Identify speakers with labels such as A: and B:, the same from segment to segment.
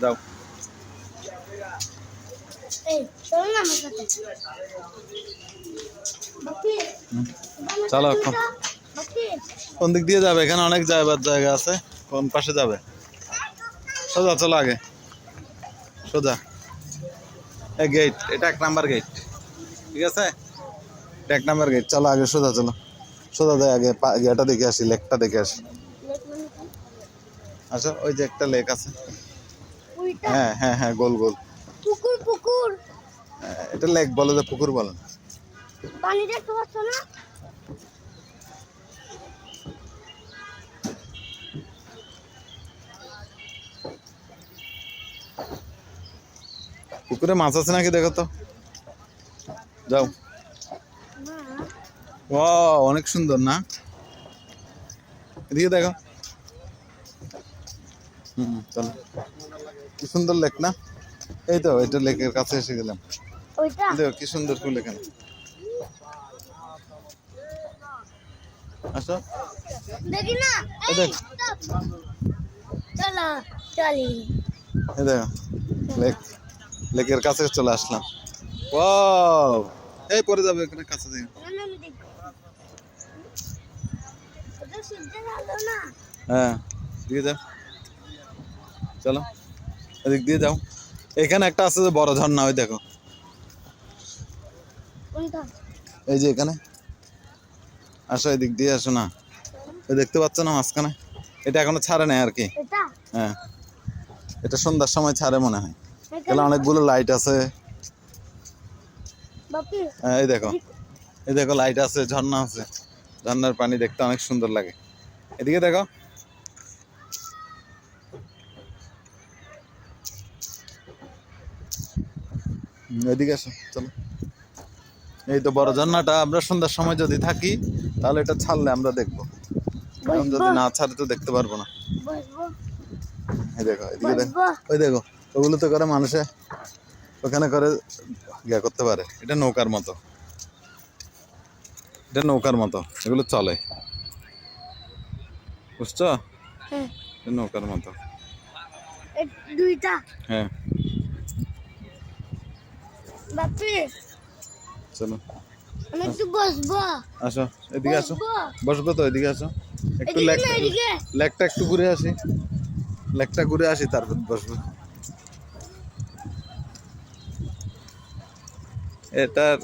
A: দাও চলো এখন কোন দিক দিয়ে যাবে? এখানে অনেক যাইবার জায়গা আছে। কোন পাশে যাবে? সোজা চলো আগে, সোজা। এই গেট, এটা 1 নাম্বার গেট, ঠিক আছে? এটা 1 নাম্বার গেট। চলো আগে সোজা চলো, সোজা যাই আগে। এটা দেখে আসি, লেকটা দেখে আসি। আচ্ছা, ওই যে একটা লেক আছে। হ্যাঁ হ্যাঁ হ্যাঁ, গোল গোল
B: পুকুর পুকুর।
A: এটা লেক বলে, যে পুকুর বলে।
B: পানি দেখতে পাচ্ছ না?
A: পুকুরে মাছ আছে নাকি দেখো তো, যাও। ও অনেক সুন্দর না? এদিকে দেখো। চলো, কি সুন্দর লেক না? এই তো, এটা লেকের কাছে এসে গেলাম।
B: ওইটা
A: দেখো কি সুন্দর ফুল এখানে। আসো,
B: দেখি না।
A: এই দেখ,
B: চলো চলি।
A: এই দেখো লেক, লেকের কাছে চলে আসলাম। ওয়াও, এই পরে যাবে এখানে কাছে দেখো। হ্যাঁ, দিয়ে যাও, চলো এদিক দিয়ে যাও। এখানে একটা আছে যে বড় ঝর্ণা, ওই দেখো। এই যে এখানে আসো, এদিক দিয়ে আসো না। ওই দেখতে পাচ্ছ না মাঝখানে? এটা এখনো ছাড়ে নাই আর কি। হ্যাঁ, এটা সন্ধ্যার সময় ছাড়ে মনে হয়। তাহলে অনেকগুলো লাইট আছে। হ্যাঁ, এই দেখো, এই দেখো লাইট আছে, ঝর্ণা আছে। ঝর্ণার পানি দেখতে অনেক সুন্দর লাগে। এদিকে দেখো। এদিকে আসো, চলো। এই তো বড় ঝর্ণাটা। আমরা সন্ধ্যার সময় যদি থাকি তাহলে এটা ছাড়লে আমরা দেখবো, এখন যদি না ছাড়ে তো দেখতে পারবো না। এই দেখো, এদিকে দেখো, ওই দেখো, ওগুলো তো করে মানুষে ওখানে করে ইয়া করতে পারে। এটা নৌকার মতো, এটা নৌকার মতো, এগুলো চলে, বুঝছো? এটা নৌকার মতো।
B: দুইটা।
A: হ্যাঁ,
B: বাপি
A: চলো
B: আমি একটু বসবো।
A: আসো, এদিকে আসো। বসবো তো, এদিকে আসো। একটু লেকটা একটু ঘুরে আসি, লেকটা ঘুরে আসি, তারপর বসবো। এটার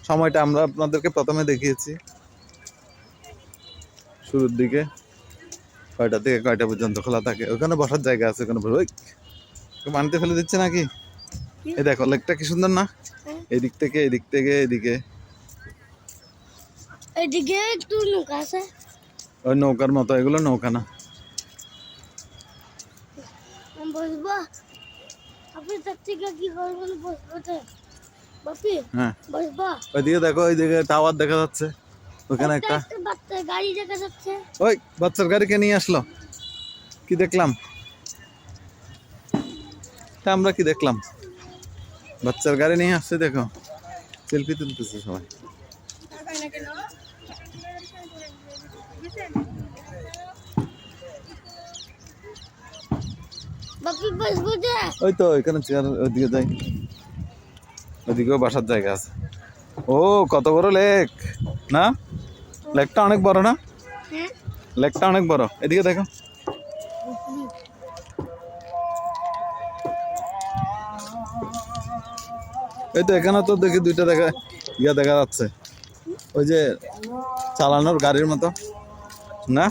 A: সময়টা আমরা আপনাদেরকে প্রথমে দেখিয়েছি, শুরুর দিকে 6টা থেকে কয়টা পর্যন্ত খোলা থাকে। ওখানে বসার জায়গা আছে, ওখানে পানিতে ফেলে দিচ্ছে নাকি? এই দেখো লেকটা কি সুন্দর না? এদিক থেকে এদিক থেকে এদিকে,
B: এদিকে একটু নৌকা আছে।
A: ওই নৌকার মতো, এগুলো নৌকা না।
B: বসবো। আপনি তার থেকে কি করবেন? বসবো বাপি।
A: হ্যাঁ,
B: বসবো।
A: ওইদিকে দেখো, ওইদিকে টাওয়ার দেখা যাচ্ছে। ওখানে একটা
B: বাচ্চা গাড়ি দেখা যাচ্ছে।
A: ওই বাচ্চার গাড়িকে নিয়ে আসলো। কি দেখলাম? তা আমরা কি দেখলাম? বাচ্চার গাড়ি নিয়ে আসছে, দেখো সেলফি তুলতেছে সবাই।
B: বাপি বসবো যে।
A: ওই তো এখানে চেয়ার, ওইদিকে যাই, ওইদিকেও বসার জায়গা আছে। ও কত বড় লেক না? লেকটা অনেক বড় না? লেকটা অনেক বড়। এদিকে দেখো, এই তো এখানে তো দেখি দুইটা দেখা যাচ্ছে, ওই যে চালানোর গাড়ির মতো না?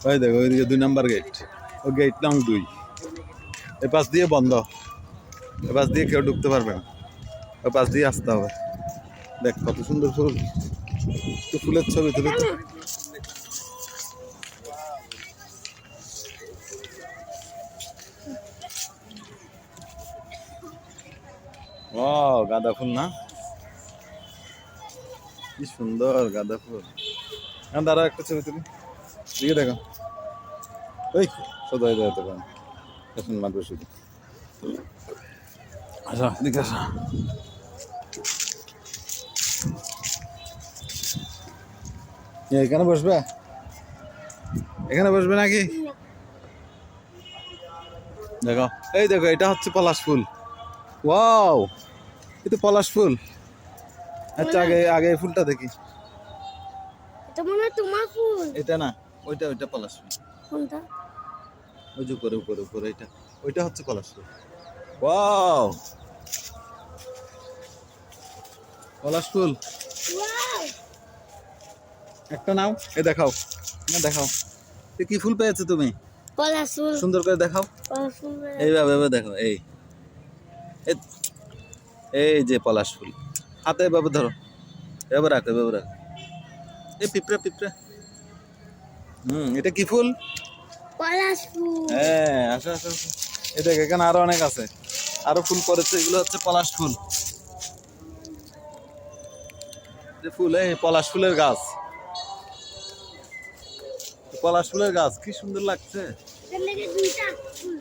A: ওই দেখো, ওইদিকে 2 নাম্বার গেট, ও গেট নং 2। এ পাশ দিয়ে বন্ধ, এ পাশ দিয়ে কেউ ঢুকতে পারবে না, ওই পাশ দিয়ে আসতে হবে। দেখ কত সুন্দর ফুল, তো ফুলের ছবি তুলে তো। ও গাঁদা ফুল না? কি সুন্দর গাঁদা ফুল। দাঁড়াও একটা ছবি তুলি। দিকে দেখো, ওই সোজা হয়ে যেতে পারেন পেছন মারবে শুধু আচ্ছা এদিকে আসা এখানে বসবে এখানে বসবে নাকি দেখো এই দেখো এটা হচ্ছে পলাশ ফুল ওয়াও এটা পলাশ ফুল আচ্ছা আগে আগে এই ফুলটা দেখি
B: এটা মনে হয় তোমার ফুল।
A: এটা না ওইটা ওইটা পলাশ ফুল
B: কোনটা?
A: ওই যে উপরে উপরে উপরে এটা ওইটা হচ্ছে পলাশ ফুল ওয়াও পলাশ ফুল
B: ওয়াও,
A: একটা নাও এ দেখাও না দেখাও এ কি ফুল পেয়েছো তুমি
B: পলাশ ফুল।
A: সুন্দর করে দেখাও
B: পলাশ ফুল।
A: এইভাবে এভাবে দেখো এই এই যে পলাশ ফুল হাতে এভাবে ধরো এভাবে রাখো এভাবে রাখো এই পিঁপড়া পিঁপড়া এটা কি ফুল
B: পলাশ ফুল।
A: হ্যাঁ আসো আসো আসো এই দেখ এখানে আরো অনেক আছে আরো ফুল পড়েছে এগুলো হচ্ছে পলাশ ফুল যে ফুল এই পলাশ ফুলের গাছ পলাশ ফুলের গাছ কি সুন্দর লাগছে
B: এখান থেকে দুইটা ফুল।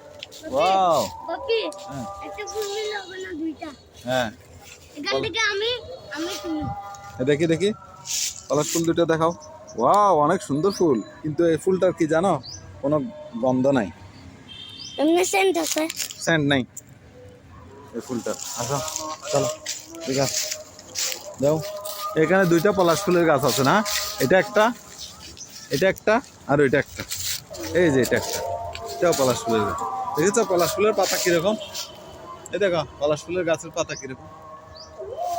A: ওয়াও
B: বাপি,
A: হ্যাঁ
B: একটা ফুল নিলে হবে না দুইটা?
A: হ্যাঁ
B: এখান থেকে আমি তুমি।
A: দেখি দেখি পলাশ ফুল দুটো দেখাও ওয়াও অনেক সুন্দর ফুল কিন্তু এই ফুলটার কি জানো কোনো গন্ধ নাই
B: এমনি সেন্ট আছে।
A: সেন্ট নাই এই ফুলটা আসো চলো ঠিক আছে যাও এখানে দুইটা পলাশ ফুলের গাছ আছে না এটা একটা আর ওইটা একটা এই যে এটা একটা এটাও পলাশ ফুলের গাছ দেখেছো পলাশ ফুলের পাতা কিরকম এই দেখো পলাশ ফুলের গাছের পাতা কিরকম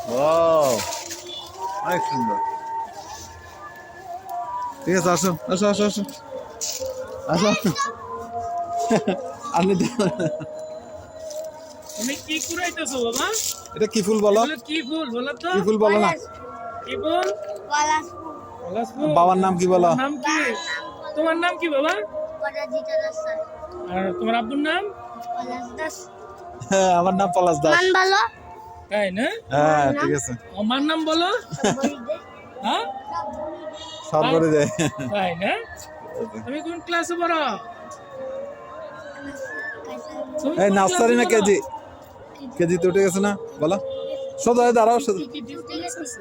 A: ওয়াও অনেক সুন্দর ঠিক আছে আসো আসো আসো আসো আসো আপনি
C: তুমি কি কুড়াইতেছো বাবা?
A: এটা কি ফুল বলো
C: এগুলো কি ফুল বলো তো?
A: কি ফুল বলো না
C: কি ফুল?
B: পলাশ ফুল।
C: পলাশ ফুল।
A: বাবার নাম কি বলো
C: নাম কি? তোমার নাম কি বাবা?
B: পরাজিতা দাস।
C: আর তোমার আব্বুর নাম?
B: পলাশ দাস।
A: হ্যাঁ আমার নাম পলাশ দাস
B: মান ভালো।
C: তাই না?
A: হ্যাঁ ঠিক আছে
C: আমার নাম বলো?
B: বলি দে।
C: হ্যাঁ?
A: সব করে দেয়
C: তাই না? তুমি কোন ক্লাসে পড়ো? তুমি
A: এই
C: কোন
A: নার্সারি না
C: ক্লাসে
A: কেজি
C: পড়ো?
A: কেজি তো উঠে গেছে না বলো সোজা হয়ে দাঁড়াও সোজা
C: কি ডিউটি করতেছে?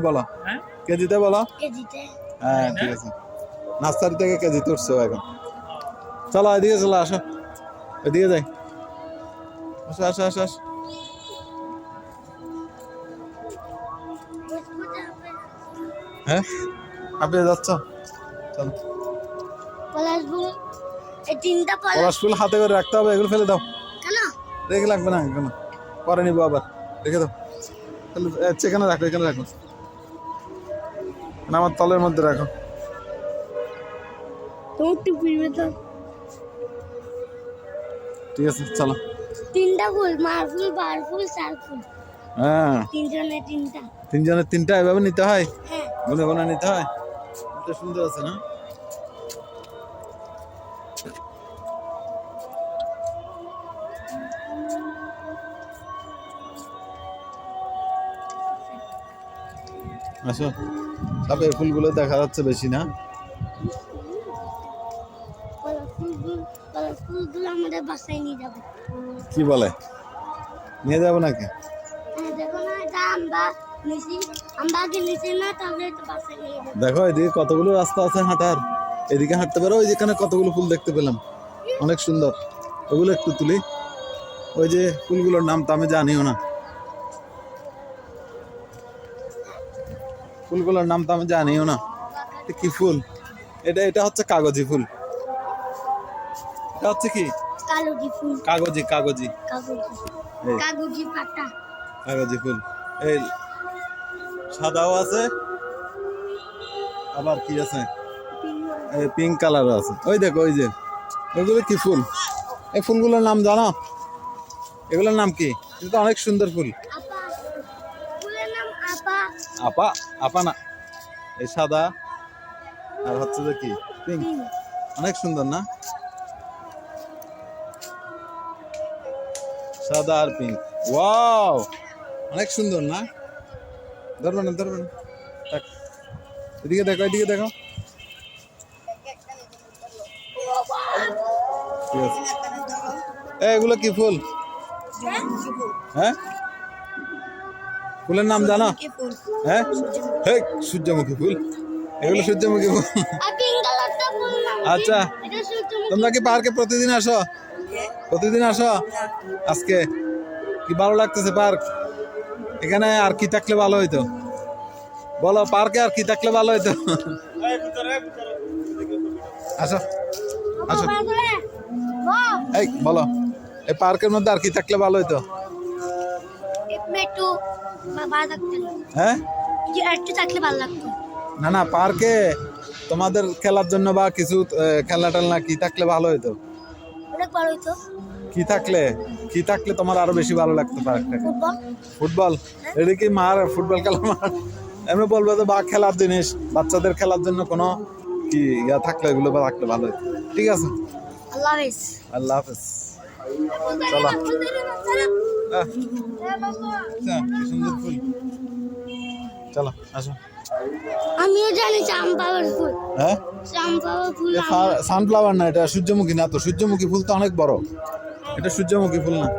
A: বলো
C: হ্যাঁ?
A: কেজিতে বলো
B: কেজিতে।
A: হ্যাঁ ঠিক আছে নার্সারি থেকে কেজিতে উঠছো এখন চলো এদিকে চলো আসো এদিকে যাই আসো আসো আসো আসো হ্যাঁ আপনি যাচ্ছ চলো
B: পলাশ ফুল। এই তিনটা পলাশ।
A: পলাশ ফুল হাতে করে রাখতে হবে এগুলো ফেলে দাও
B: কেন?
A: রেখে লাগবে না কেন পরে নিবো আবার রেখে দাও তাহলে এখানে রাখো এখানে রাখো না আমার তলের মধ্যে রাখো
B: তোমার একটু ফিরবে তো।
A: ঠিক আছে চলো
B: তিনটা ফুল, মার ফুল, বার ফুল, চার ফুল।
A: হ্যাঁ
B: তিনজনে তিনটা।
A: তিনজনের তিনটা এভাবে নিতে হয়
B: হ্যাঁ।
A: গুনে গুনে নিতে হয় এটা সুন্দর আছে না আসো তবে এই ফুলগুলো দেখা যাচ্ছে বেশি না
B: পলাশ ফুলগুলো আমাদের বাসায় নিয়ে যাবো।
A: কি বলে নিয়ে যাবো নাকি
B: হ্যাঁ, দেখো না এটা আমরা নিচি। আমরা আগে নিচে না, তাহলে তো বাসায় নিয়ে যাবো।
A: দেখো এদিকে কতগুলো রাস্তা আছে হাঁটার এদিকে হাঁটতে পারো ওই যেখানে কতগুলো ফুল দেখতে পেলাম অনেক সুন্দর ওগুলো একটু তুলি ওই যে ফুলগুলোর নাম তো আমি জানিও না ফুলগুলোর নাম তো আমি জানিও না এটা কি ফুল এটা এটা হচ্ছে কাগজি ফুল এটা হচ্ছে কি
B: কালোজি ফুল।
A: কাগজি কাগজি
B: কাগজি।
A: এই
B: কাগজি পাতা।
A: কাগজি ফুল এই সাদাও আছে আবার কি আছে এই পিঙ্ক কালারও আছে ওই দেখো ওই যে ওইগুলো কি ফুল এই ফুলগুলোর নাম জানো এগুলোর নাম কি এটা অনেক সুন্দর ফুল
B: আপা। ফুলের নাম আপা।
A: আপা আপা না এই সাদা আর হচ্ছে যে কি পিঙ্ক অনেক সুন্দর না সাদা আর পিঙ্ক ওয়াও অনেক সুন্দর না ধরবে না ধরবে না থাক। এদিকে দেখো এদিকে দেখো ঠিক আছে। এগুলো কি ফুল? হ্যাঁ, ফুলের নাম জানো? হ্যাঁ, হেই, সূর্যমুখী ফুল। এগুলো সূর্যমুখী ফুল।
B: আর পিঙ্ক কালারটা ফুল না
A: আচ্ছা,
B: এটা সূর্যমুখী।
A: তোমরা কি পার্কে প্রতিদিন আসো? প্রতিদিন আসো? আজকে কি ভালো লাগতেছে পার্ক? এখানে আর কি থাকলে ভালো হইতো? বলো, পার্কে আর কি থাকলে ভালো হইতো? আসো আসো,
B: বাবা বাহ
A: এই বলো, এই পার্কের মধ্যে আর কি থাকলে ভালো হইতো?
B: একটু বাবা থাকতে
A: হ্যাঁ,
B: যে একটু থাকলে ভালো লাগতো।
A: না না, পার্কে তোমাদের খেলার জন্য বা কিছু খেলনা টেলনা কি থাকলে ভালো হইতো?
B: অনেক বড় হইতো।
A: কি থাকলে তোমার আরো বেশি ভালো লাগতো পার্কটাকে?
B: Football
A: football? এটা কি মার ফুটবল খেলা মার? এমনি বলবো তো বা খেলার জিনিস, বাচ্চাদের খেলার জন্য কোনো কি ইয়া থাকলে এগুলো বা থাকলে ভালো হতো। ঠিক আছে,
B: আল্লাহ হাফেজ।
A: আল্লাহ হাফেজ। চলো। আহ, আচ্ছা, কি সুন্দর ফুল। চলো আসো।
B: আমিও জানি চাম্পাওয়ার ফুল।
A: হ্যাঁ,
B: চাম্পাওয়ার ফুল
A: সানফ্লাওয়ার না, এটা সূর্যমুখী না তো। সূর্যমুখী ফুল তো অনেক বড়, এটা সূর্যমুখী ফুল না।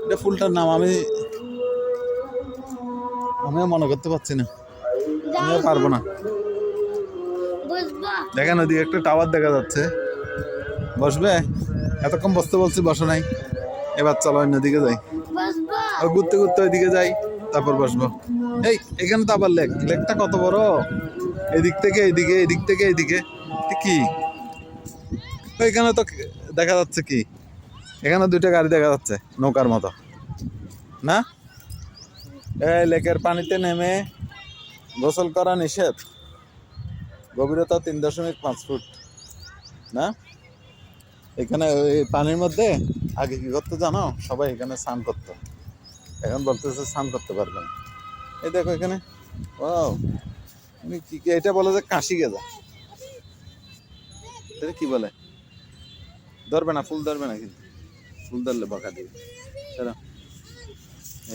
A: এটা ফুলটার নাম আমিও মনে করতে পারছি না, আমিও পারবো না।
B: বুঝবা
A: দেখেন ওইদিকে একটা টাওয়ার দেখা যাচ্ছে। বসবে? এতক্ষণ বসতে বলছি, বসো নাই। এবার চলো অন্যদিকে যাই,
B: বুঝবা
A: ও ঘুরতে ঘুরতে ওইদিকে যাই, তারপর বসবো। এই এখানে তো আবার লেকটা কত বড়! এদিক থেকে এইদিকে, এদিক থেকে এইদিকে। এটা কি? এখানে তো দেখা যাচ্ছে কি, এখানে দুইটা গাড়ি দেখা যাচ্ছে নৌকার মতো না? এই লেকের পানিতে নেমে গোসল করা নিষেধ, গভীরতা 3.5 ফুট না? এখানে ওই পানির মধ্যে আগে কি করতো জানো? সবাই এখানে স্নান করতো, এখন বলতেছে স্নান করতে পারবেন। এই দেখো এখানে, ও কি এটা বলে যে কাশি গেজা, এটা কি বলে? ধরবে না, ফুল ধরবে না কিন্তু, ফুল ধরলে বকা দিবে। চলো,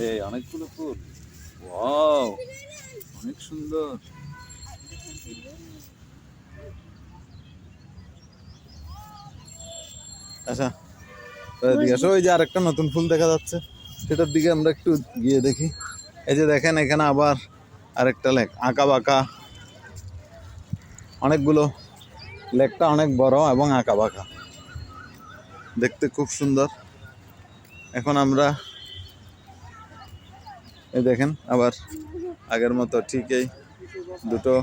A: এই অনেকগুলো ফুল, ওয়াও অনেক সুন্দর। আচ্ছা, এদিকে আসো। ওই যে আরেকটা নতুন ফুল দেখা যাচ্ছে, সেটার দিকে আমরা একটু গিয়ে দেখি। এই যে দেখেন, এখানে আবার আরেকটা লেক, আঁকা বাঁকা অনেকগুলো। লেকটা অনেক বড় এবং আঁকা বাঁকা, দেখতে খুব সুন্দর। এখন আমরা এই দেখেন আবার আগের মতো ঠিক এই দুটো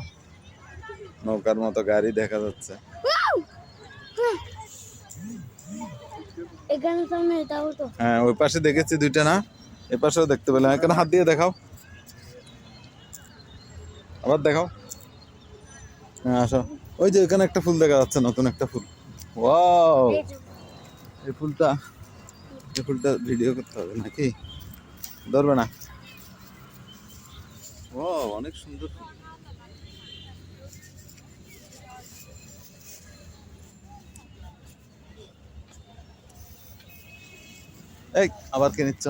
A: নৌকার মতো গাড়ি দেখা যাচ্ছে।
B: এখানে সামনে এটাও তো
A: হ্যাঁ, ওই পাশে দেখেছি দুইটা, না এ পাশেও দেখতে পেলাম। এখানে হাত দিয়ে দেখাও, আবার দেখাও। হ্যাঁ আসো, ওই যে এখানে একটা ফুল দেখা যাচ্ছে, নতুন একটা ফুল। ওয়াও, এই ফুলটা ভিডিও করতে হবে নাকি? ধরবে না? ও অনেক সুন্দর ফুল। এই আবার কে নিচ্ছ?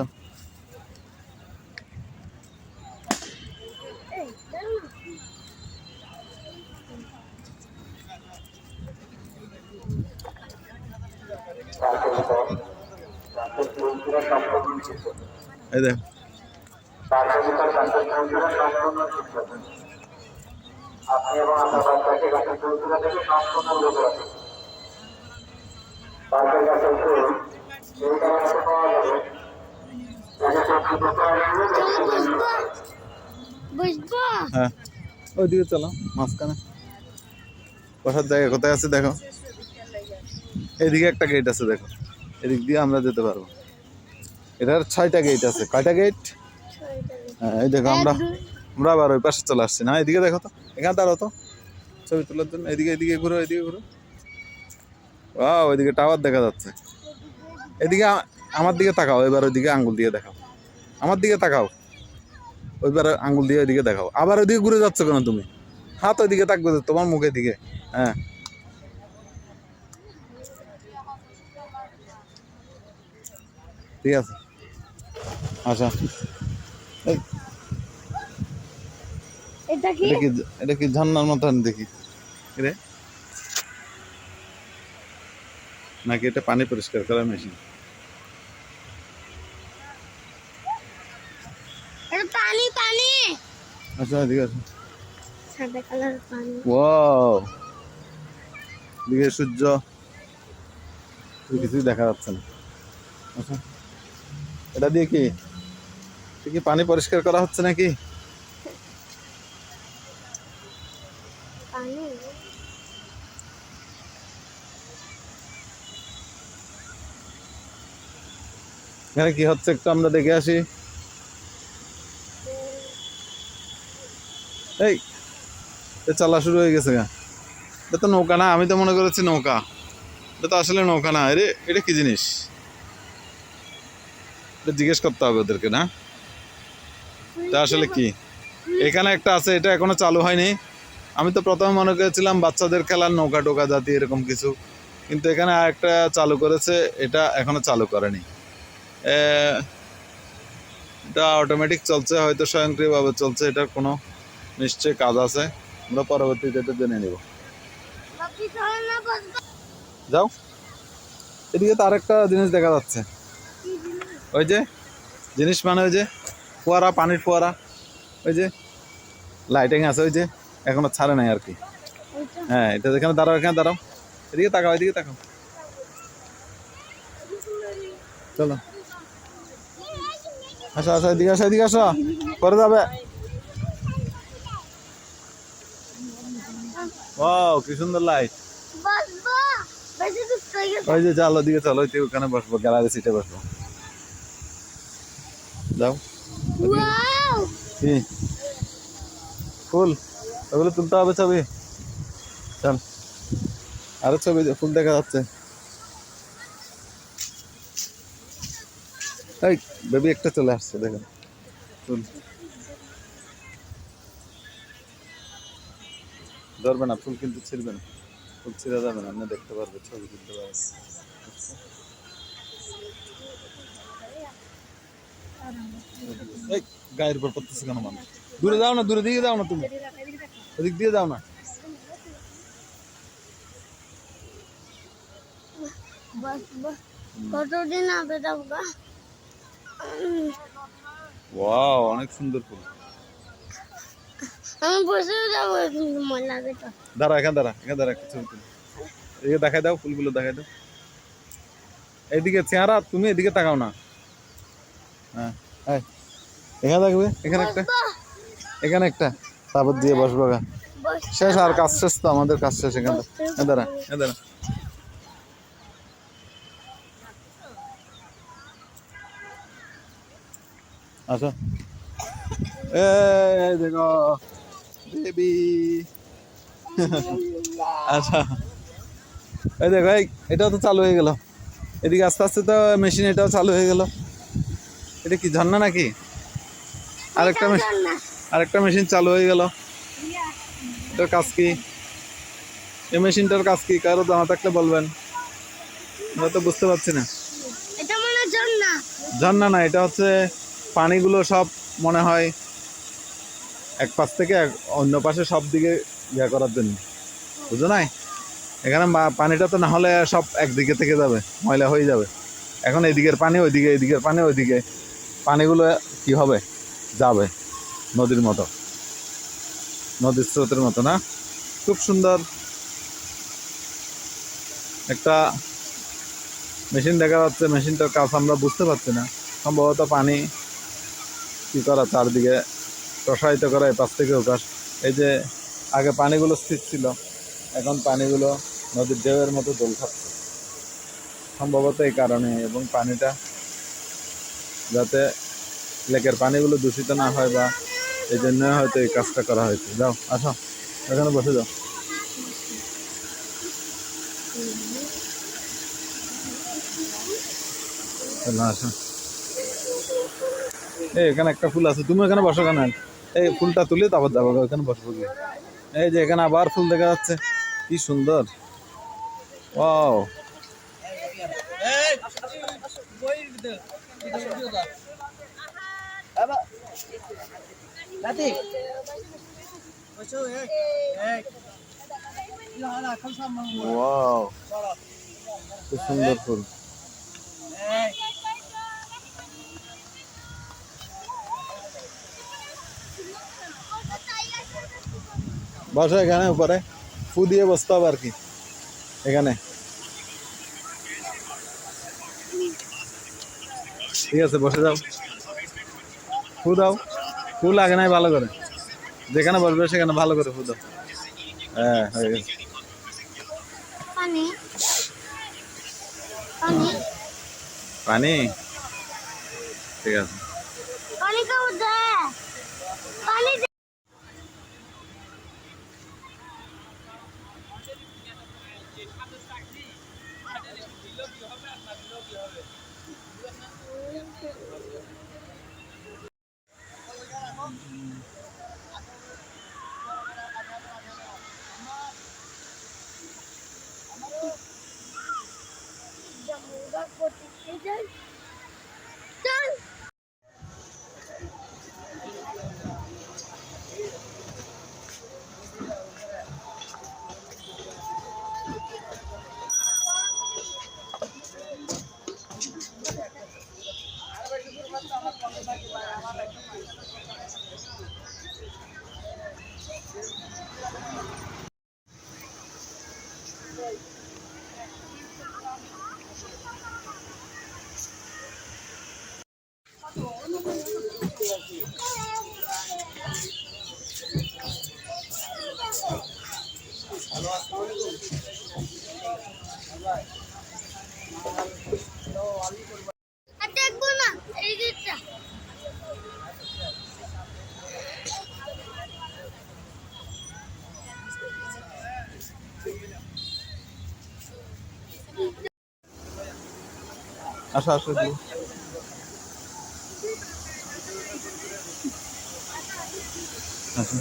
A: এই দেখ,
D: আপনি এবং আপনার বাচ্চাকে গাছের ফুলগুলো থেকে সম্পূর্ণ দূরে রাখুন। পার্কের গাছের ফুল এই কারণে পাওয়া যাবে,
B: বুঝবা
A: হ্যাঁ ওইদিকে চলো, মাঝখানে বসার জায়গা কোথায় আছে দেখো। এদিকে একটা গেট আছে দেখো, এদিক দিয়ে আমরা যেতে পারবো। এটার 6টা গেট আছে। কয়টা গেট? হ্যাঁ এই দেখো, আমরা আবার ওই পাশে চলে আসছি না। এদিকে দেখো তো, এখানে দাঁড়াও তো ছবি তোলার জন্য। এদিকে ঘুরো, এদিকে ঘুরো। ওইদিকে টাওয়ার দেখা যাচ্ছে। এদিকে আমার দিকে তাকাও, এবার ওইদিকে আঙ্গুল দিয়ে দেখাও। আমার দিকে তাকাও, ওইবার আঙ্গুল দিয়ে ওইদিকে দেখাও। আবার ওইদিকে ঘুরে যাচ্ছ কেন তুমি? হাত ওইদিকে থাকবে তো, তোমার মুখের দিকে। হ্যাঁ ঠিক আছে, আচ্ছা।
B: এটা কি
A: এটা কি ঝর্ণার মতন দেখি রে? নাকি এটা পানি পরিষ্কার করার মেশিন?
B: এটা পানি পানি
A: আচ্ছা ঠিক আছে।
B: সাদা কালার পানি।
A: ওয়াও, দিকে সূর্য, কিছুই দেখা যাচ্ছে না। আচ্ছা, এটা দিয়ে কি কি পানি পরিষ্কার করা হচ্ছে নাকি?
B: পানি
A: এখানে কি হচ্ছে একটু আমরা দেখে আসি। এই এ চলা শুরু হয়ে গেছে গা। এটা তো নৌকা না, আমি তো মনে করেছি নৌকা। এটা তো আসলে নৌকা না। এটা কি জিনিস? এটা জিজ্ঞেস করতে হবে ওদেরকে, না? এটা আসলে কি? এখানে একটা আছে, এটা এখনো চালু হয়নি। আমি তো প্রথমে মনে করেছিলাম বাচ্চাদের খেলার নৌকা টোকা জাতি এরকম কিছু, কিন্তু এখানে আরেকটা চালু করেছে, এটা এখনো চালু করেনি। এটা অটোমেটিক চলছে, হয়তো স্বয়ংক্রিয়ভাবে চলছে। এটার কোনো নিশ্চয়ই কাজ আছে, আমরা পরবর্তীতে এটা জেনে নেব।
B: বাকি চলে না বসবো।
A: যাও, এদিকে তো আরেকটা জিনিস দেখা যাচ্ছে। ওই যে জিনিস মানে ওই যে ফোয়ারা, পানির ফোয়ারা, ওই যে লাইটিং আছে, ওই যে এখনো ছাড়ে নাই আর কি। হ্যাঁ, এটা এখানে দাঁড়াও, এখানে দাঁড়াও, এদিকে তাকাও, এদিকে তাকাও। চলো আসো আসো, এদিকে আসো, এদিকে আসো, করে যাবে। ওয়াও, কি সুন্দর লাইট।
B: বসবো বেশি দূর হয়ে গেছে।
A: ওই যে চলো, দিকে চলো, ওই ওখানে বসবো, গ্যালারি সিটে বসবো। যাও।
B: ওয়াও
A: কি ফুল, ওগুলো তুলতে হবে ছবি। চল, আরো ছবি, ফুল দেখা যাচ্ছে। এই বেবি একটা চলে আসছে, দেখেন ফুল। ধরবে না ফুল, কিন্তু ছিঁড়বে না, ফুল ছিঁড়া যাবে না, আপনি দেখতে পারবে, ছবি তুলতে পারবে। এই গায়ের উপর পড়তেছে কেন মানুষ? দূরে যাও না, দূরে দিকে যাও না, তুমি ওদিক দিয়ে যাও না।
B: বসবো কতদিন আগে যাবো?
A: ওয়াও, অনেক সুন্দর ফুল।
B: আমি বসে যাবো, কিন্তু মজা লাগে তো।
A: দাঁড়া, এখানে দাঁড়া, এখানে দাঁড়া, একটা ছবি তুলি। এদিকে দেখাই দাও, ফুলগুলো দেখাই দাও। এইদিকে চেহারা, তুমি এদিকে তাকাও না। হ্যাঁ, এই, এখানে থাকবে, এখানে একটা, এখানে একটা, তারপর দিয়ে বসবো গা। শেষ, আর কাজ শেষ তো, আমাদের কাজ শেষ। এখানে দাঁড়া, এখানে দাঁড়া। আচ্ছা, এই দেখো বেবি। আচ্ছা, এই দেখো, এই এটাও তো চালু হয়ে গেল। এদিকে আস্তে আস্তে তো মেশিন এটাও চালু হয়ে গেল। এটা কি ঝর্ণা নাকি? আরেকটা মেশিন চালু হয়ে গেল। এটার কাজ কি? এই মেশিনটার কাজ কি? কারো জানা থাকলে বলবেন, আমরা তো বুঝতে পারছি না।
B: এটা মনে হয় ঝর্ণা।
A: ঝর্ণা না, এটা হচ্ছে পানিগুলো সব মনে হয় এক পাশ থেকে অন্য পাশে সব দিকে ইয়া করার জন্য, বুঝো নাই? এখানে পানিটা তো না হলে সব একদিকে থেকে যাবে, ময়লা হয়ে যাবে। এখন এদিকের পানি ওইদিকে, এদিকের পানি ওইদিকে, পানিগুলো কি হবে? যাবে নদীর মতো, নদীর স্রোতের মতো, না? খুব সুন্দর একটা মেশিন দেখা যাচ্ছে। মেশিনটার কাজ আমরা বুঝতে পারছি না, সম্ভবত পানি কি করা, চারদিকে প্রসারিত করা, এই পাশ থেকে ও পাশ। এই যে আগে পানিগুলো স্থির ছিল, এখন পানিগুলো নদীর ঢেউয়ের মতো দোল খাচ্ছে, সম্ভবত এই কারণে। এবং পানিটা যাতে লেকের পানিগুলো দূষিত না হয়, বা এই জন্য হয়তো এই কাজটা করা হয়েছে। যাও, আসো, এখানে বসে যাও। না, আসো। এই এখানে একটা ফুল আছে, তুমি এখানে বসো কেন? এই ফুলটা তুলে তারপর যাবো, ওখানে বসবো গিয়ে। এই যে এখানে আবার ফুল দেখা যাচ্ছে, কি সুন্দর। ওয়াও, ওয়াও, খুব সুন্দর ফুল। বসো এখানে উপরে, ফু দিয়ে বসতে হবে আর কি এখানে। ঠিক আছে বসে যাও, ফু দাও। ফু লাগে নাই ভালো করে, যেখানে বসবে সেখানে ভালো করে ফু দাও। হ্যাঁ হয়ে গেছে।
B: পানি পানি
A: পানি ঠিক আছে।
B: পানি খাও দে পানি দে। চল আর দেখবো না এই দিকটা।
A: আসো আসো দি। আসো।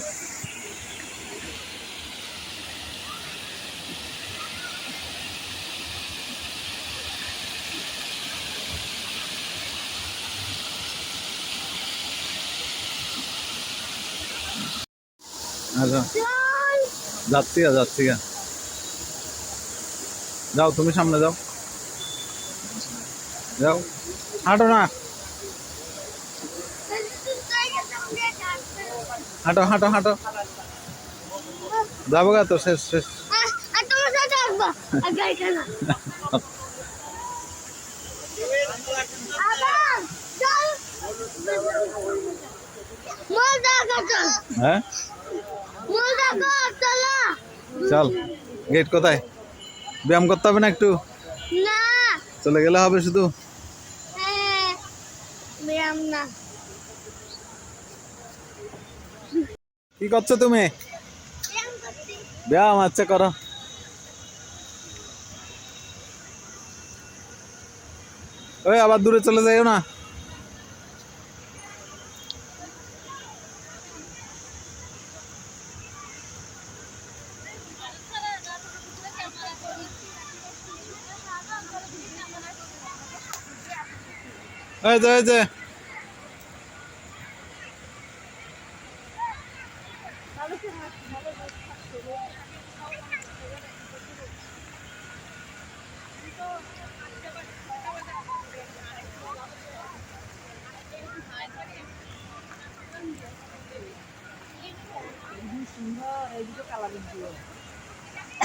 A: আসো
B: চল
A: যাচ্ছি যাচ্ছি। যাও তুমি সামনে যাও, যাও হাঁটো না, হাঁটো হাঁটো হাঁটো। যাবো গা তো, শেষ শেষ।
B: আর তোমার সাথে আসবো আর গাড়ি খেলা আবার চল মজা কর।
A: হ্যাঁ
B: মজা কর চলো।
A: চল। গেট কোথায়? ব্যায়াম করতে হবে না একটু?
B: না
A: চলে গেলে হবে শুধু?
B: হ্যাঁ ব্যায়াম না।
A: কি করছো তুমি?
B: ব্যায়াম করছি।
A: ব্যায়াম আচ্ছা করো। ওই আবার দূরে চলে যাইও না। এই যে এই যে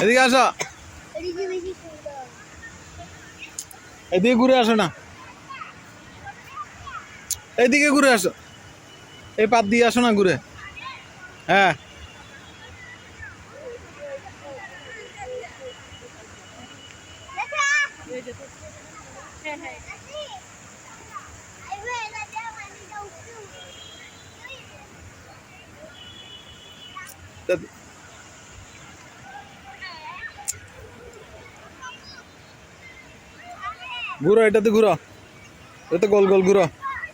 A: এদিকে আসো,
B: এদিকে বেশি সুন্দর।
A: এদিকে ঘুরে আসো না, এইদিকে ঘুরে আসো, এই পাত দিয়ে আসো না ঘুরে। হ্যাঁ ঘুরো, এটাতে ঘুরো, এটাতে গোল গোল ঘুরো,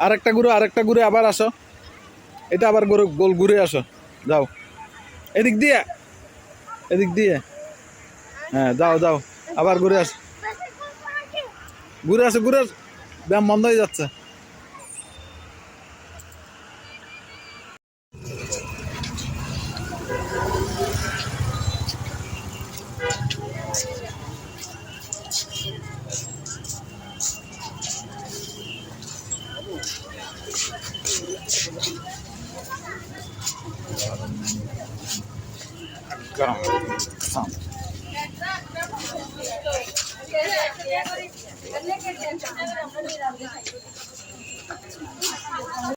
A: আরেকটা ঘুরো, আরেকটা ঘুরে আবার আসো, এটা আবার গোল ঘুরে আসো। যাও এদিক দিয়ে, এদিক দিয়ে, হ্যাঁ যাও যাও, আবার ঘুরে আসো, ঘুরে আসো, ঘুরে আসো। ব্যায়াম বন্ধ হয়ে যাচ্ছে। একদম